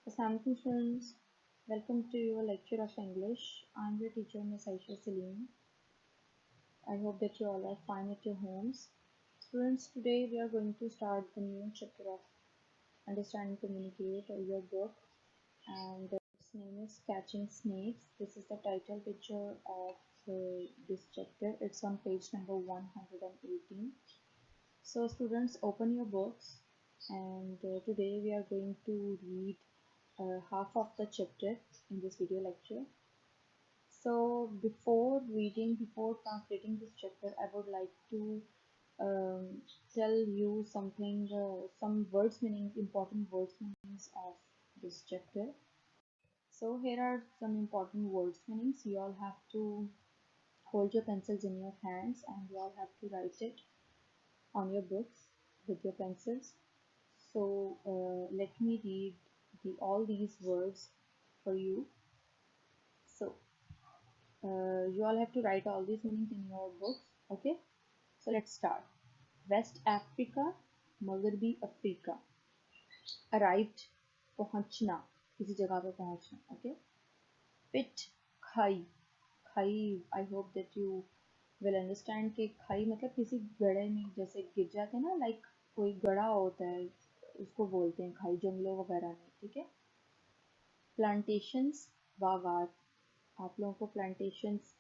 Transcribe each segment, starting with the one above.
Assalamualaikum students, welcome to your lecture of English. I'm your teacher Ms. Aisha Salim. I hope that you all are fine at your homes. Students, today we are going to start the new chapter of Understand and Communicate or your book, and its name is Catching Snakes. This is the title picture of this chapter. It's on page number 118. So students, open your books, and today we are going to read half of the chapter in this video lecture. So before translating this chapter, I would like to tell you something, some words meaning, important words meanings of this chapter. So here are some important words meanings. You all have to hold your pencils in your hands and you all have to write it on your books with your pencils. So let me read all these words for you. So you all have to write all these meanings in your books. Okay, so let's start. West Africa, मगरबी Africa. Arrived, पहुंचना, किसी जगह पे पहुंचना. Okay. Pit, खाई. खाई, I hope that you will understand कि खाई मतलब किसी गड्ढे में जैसे गिर जाते हैं ना, लाइक कोई गड्ढा होता है उसको बोलते हैं खाई, जंगलों वगैरह में. ठीक है. प्लांटेशंस, बागात. आप लोगों को प्लांटेशंस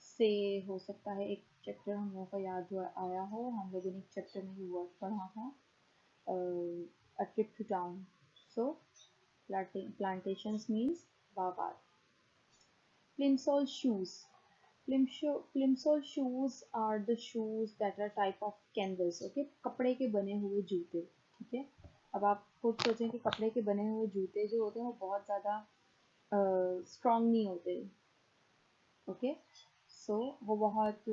से हो सकता है एक चैप्टर हम लोगों को याद आया हो. हम लोगों ने एक चैप्टर में ही वर्ड पढ़ा था, a trip to town. So plantations means बागात. Plimsoll shoes. Plimsoll shoes are the shoes that are type of canvas. Okay, कपड़े के बने हुए जूते. ठीक है. अब आप खुद सोचें कि कपड़े के बने हुए जूते जो होते हैं वो बहुत ज़्यादा स्ट्रॉन्ग नहीं होते. ओके, सो वो बहुत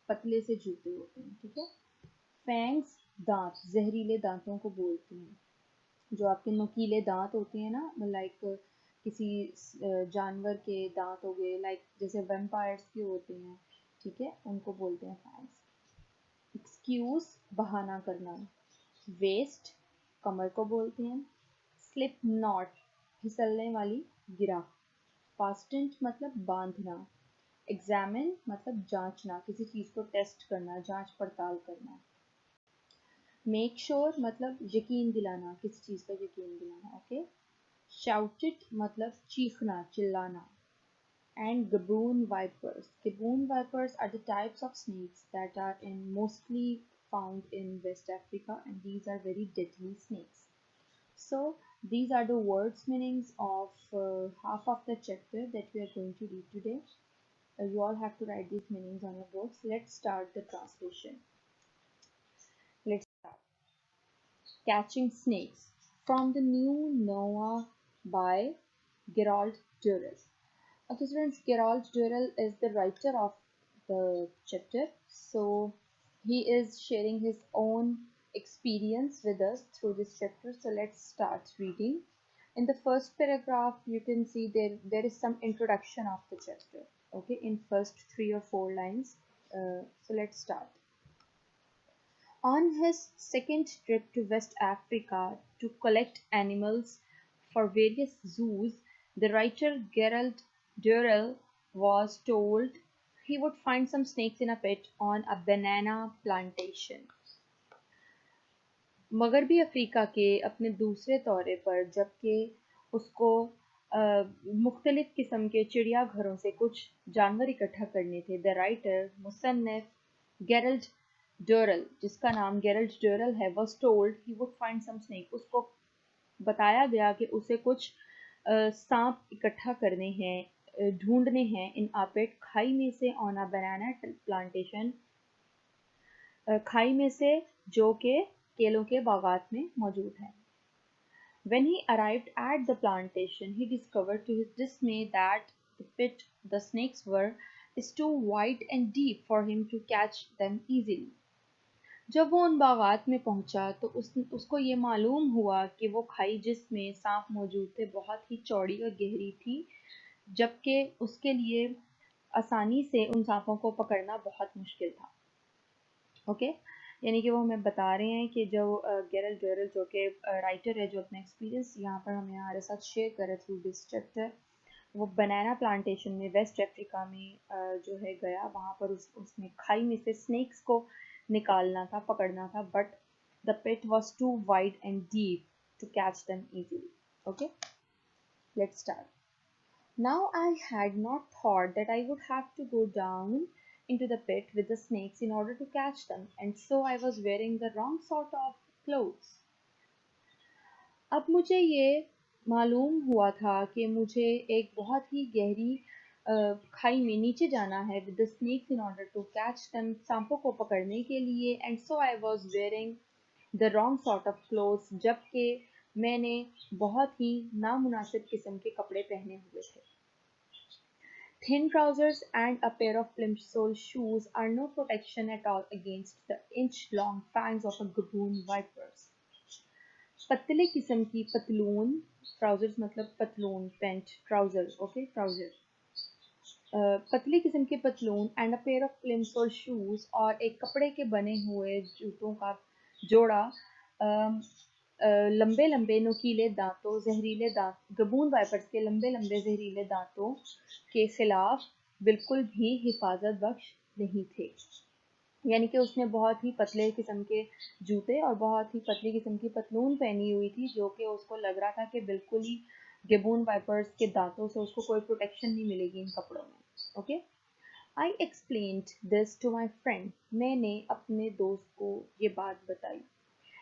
पतले से जूते होते हैं. ठीक है. फैंग्स, दांत. जहरीले दांतों को बोलते हैं. जो आपके नुकीले दांत होते हैं ना, लाइक किसी जानवर के दांत हो गए, लाइक जैसे वेम्पायर्स के होते हैं. ठीक है, उनको बोलते हैं फैंग्स. एक्सक्यूज, बहाना करना. वेस्ट, कमर को बोलते हैं. स्लिप नॉट, फिसलने वाली, गिरा. फास्टेंट मतलब बांधना. एग्जामिन मतलब जांचना, किसी चीज़ को टेस्ट करना, जांच पड़ताल करना. मेक श्योर मतलब यकीन दिलाना, किसी चीज़ का यकीन दिलाना. ओके. शाउटेड मतलब चीखना, चिल्लाना. And gaboon vipers. Gaboon vipers are the types of snakes that are mostly found in West Africa, and these are very deadly snakes. So these are the words meanings of half of the chapter that we are going to read today. You all have to write these meanings on your books. Let's start the translation. Let's start. Catching Snakes from the New Noah by Gerald Durrell. Okay, students, Gerald Durrell is the writer of the chapter. So he is sharing his own experience with us through this chapter. So let's start reading. In the first paragraph, you can see there is some introduction of the chapter. Okay, in first 3 or 4 lines. So let's start. On his second trip to West Africa to collect animals for various zoos, the writer Gerald Durrell was told he would find some snakes in a pit on a banana plantation. मगरबी Africa के अपने दूसरे दौरे पर जबकि उसको मुख्तलिफ किस्म के चिड़ियाघरों से कुछ जानवर इकट्ठा करने थे, द राइटर मुसन्निफ गेरल्ड डोरल, जिसका नाम गेरल्ड डोरल है, was told he would find some snake. उसको बताया गया कि उसे कुछ सांप इकट्ठा करने हैं, ढूंढने हैं इन आपेट, खाई में से, ऑन अ बनाना प्लांटेशन, खाई में से जो के केलों के बागात में मौजूद है. When he arrived at the plantation, he discovered to his dismay that the pit the snakes were is too wide and deep for him to catch them easily. जब वो उन बागात में पहुंचा तो उसको ये मालूम हुआ कि वो खाई जिसमें सांप मौजूद थे बहुत ही चौड़ी और गहरी थी, जबकि उसके लिए आसानी से उन सांपों को पकड़ना बहुत मुश्किल था. ओके. यानी कि वो हमें बता रहे हैं कि जो गेरल्ट डोरल जो कि राइटर है, जो अपना एक्सपीरियंस यहाँ पर हमें हमारे साथ शेयर करे थ्रू दिस चैप्टर, वो बनाना प्लांटेशन में वेस्ट अफ्रीका में जो है गया। वहाँ पर उसने खाई में से स्नेक्स को निकालना था, पकड़ना था, but the pit was too wide and deep to catch them easily. Okay, let's start. Now I had not thought that I would have to go down into the pit with the snakes in order to catch them, and so I was wearing the wrong sort of clothes. अब मुझे ये मालूम हुआ था कि मुझे एक बहुत ही गहरी खाई में नीचे जाना है with the snakes in order to catch them, सांपों को पकड़ने के लिए, and so I was wearing the wrong sort of clothes, जबकि मैंने बहुत ही नामुनासिब किस्म के कपड़े पहने हुए थे। Thin trousers and a pair of plimsoll shoes are no protection at all against the inch-long fangs of a gaboon vipers. पतले किस्म की पतलून, ट्राउजर्स मतलब पतलून, पेंट, ट्राउजर, ओके, ट्राउजर, पतली किस्म के पतलून and a pair of plimsoll shoes, और एक कपड़े के बने हुए जूतों का जोड़ा, लंबे लंबे नुकीले दांतों, जहरीले दांत, गबून वाइपर्स के लंबे लंबे जहरीले दांतों के खिलाफ बिल्कुल भी हिफाजत बख्श नहीं थे। यानी कि उसने बहुत ही पतले किस्म के जूते और बहुत ही पतली किस्म की पतलून पहनी हुई थी, जो कि उसको लग रहा था कि बिल्कुल ही गिबून वाइपर्स के दांतों से उसको कोई प्रोटेक्शन नहीं मिलेगी इन कपड़ों में। Okay, I explained this to my friend, मैंने अपने दोस्त को ये बात बताई,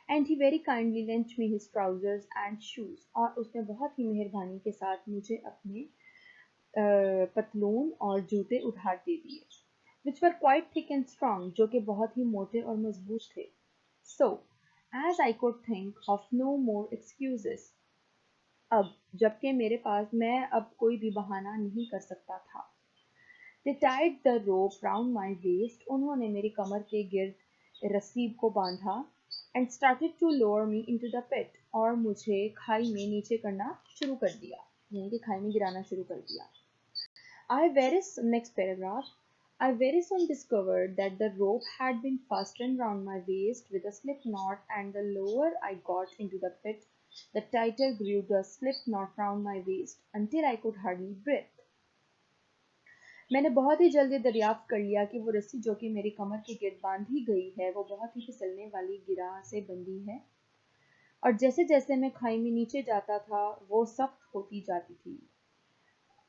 and he very kindly lent me his trousers and shoes, और उसने बहुत ही मेहरबानी के साथ मुझे अपने पतलून और जूते उधार दे दिए, which were quite thick and strong, जो कि बहुत ही मोटे और मजबूत थे। So, as I could think of no more excuses, अब जबकि मेरे पास मैं अब कोई भी बहाना नहीं कर सकता था। They tied the rope round my waist, उन्होंने मेरी कमर के गिर्द रस्सी को बांधा, and started to lower me into the pit, और मुझे खाई में नीचे करना शुरू कर दिया, यानी कि खाई में गिराना शुरू कर दिया। Next paragraph. I very soon discovered that the rope had been fastened round my waist with a slip knot, and the lower I got into the pit, the tighter grew the slip knot round my waist until I could hardly breathe. मैंने बहुत ही जल्दी दरियाफ्त कर लिया कि वो रस्सी जो कि मेरी कमर के गिर्द बांधी गई है, वो बहुत ही फिसलने वाली गिराह से बंधी है, और जैसे जैसे मैं खाई में नीचे जाता था वो सख्त होती जाती थी,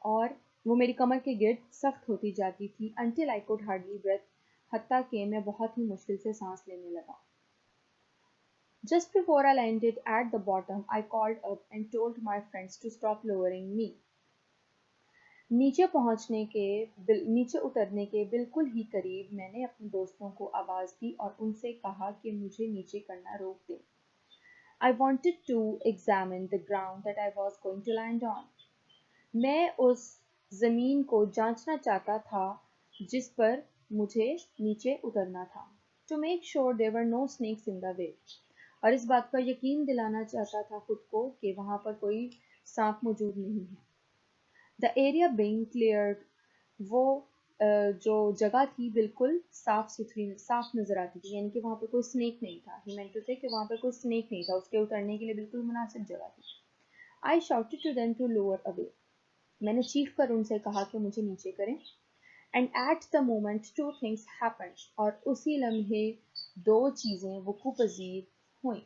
और वो मेरी कमर के गिर्द सख्त होती जाती थी, until I could hardly breathe, हत्ता कि मैं बहुत ही मुश्किल से सांस लेने लगा। Just before I landed at the bottom, I called up and told my friends to stop lowering me. नीचे उतरने के बिल्कुल ही करीब मैंने अपने दोस्तों को आवाज़ दी और उनसे कहा कि मुझे नीचे करना रोक दें। I wanted to examine the ground that I was going to land on. मैं उस ज़मीन को जांचना चाहता था जिस पर मुझे नीचे उतरना था, to make sure there were no snakes in the way, और इस बात का यकीन दिलाना चाहता था खुद को कि वहाँ पर कोई सांप मौजूद नहीं है। The area being cleared, वो जो जगह थी बिल्कुल साफ सुथरी, साफ नज़र आती थी, यानी कि वहाँ पर कोई स्नेक नहीं था। He meant to say कि वहाँ पर कोई स्नेक नहीं था, उसके उतरने के लिए बिल्कुल मुनासिब जगह थी। I shouted to them to lower away. मैंने चीख कर उनसे कहा कि मुझे नीचे करें, and at the moment two things happen, और उसी लम्हे दो चीज़ें वकू पजीर हुई।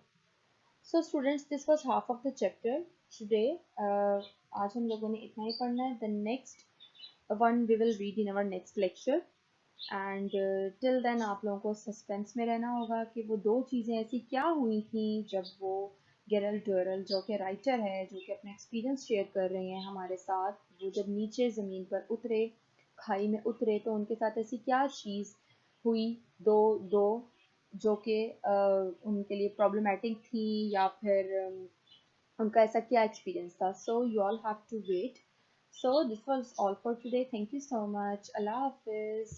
So students, this was half of the chapter today. आज हम लोगों ने इतना ही पढ़ना है। The next one we will read in our next lecture, and till then आप लोगों को सस्पेंस में रहना होगा कि वो दो चीज़ें ऐसी क्या हुई थी जब वो गेरल्ट डोरल, जो कि राइटर है, जो कि अपना एक्सपीरियंस शेयर कर रहे हैं हमारे साथ, वो जब नीचे ज़मीन पर उतरे, खाई में उतरे, तो उनके साथ ऐसी क्या चीज़ हुई, दो जो कि उनके लिए प्रॉब्लमेटिक थी, या फिर उनका ऐसा क्या एक्सपीरियंस था। So you all have to wait. So this was all for today. Thank you so much. अल्लाह हाफिज़।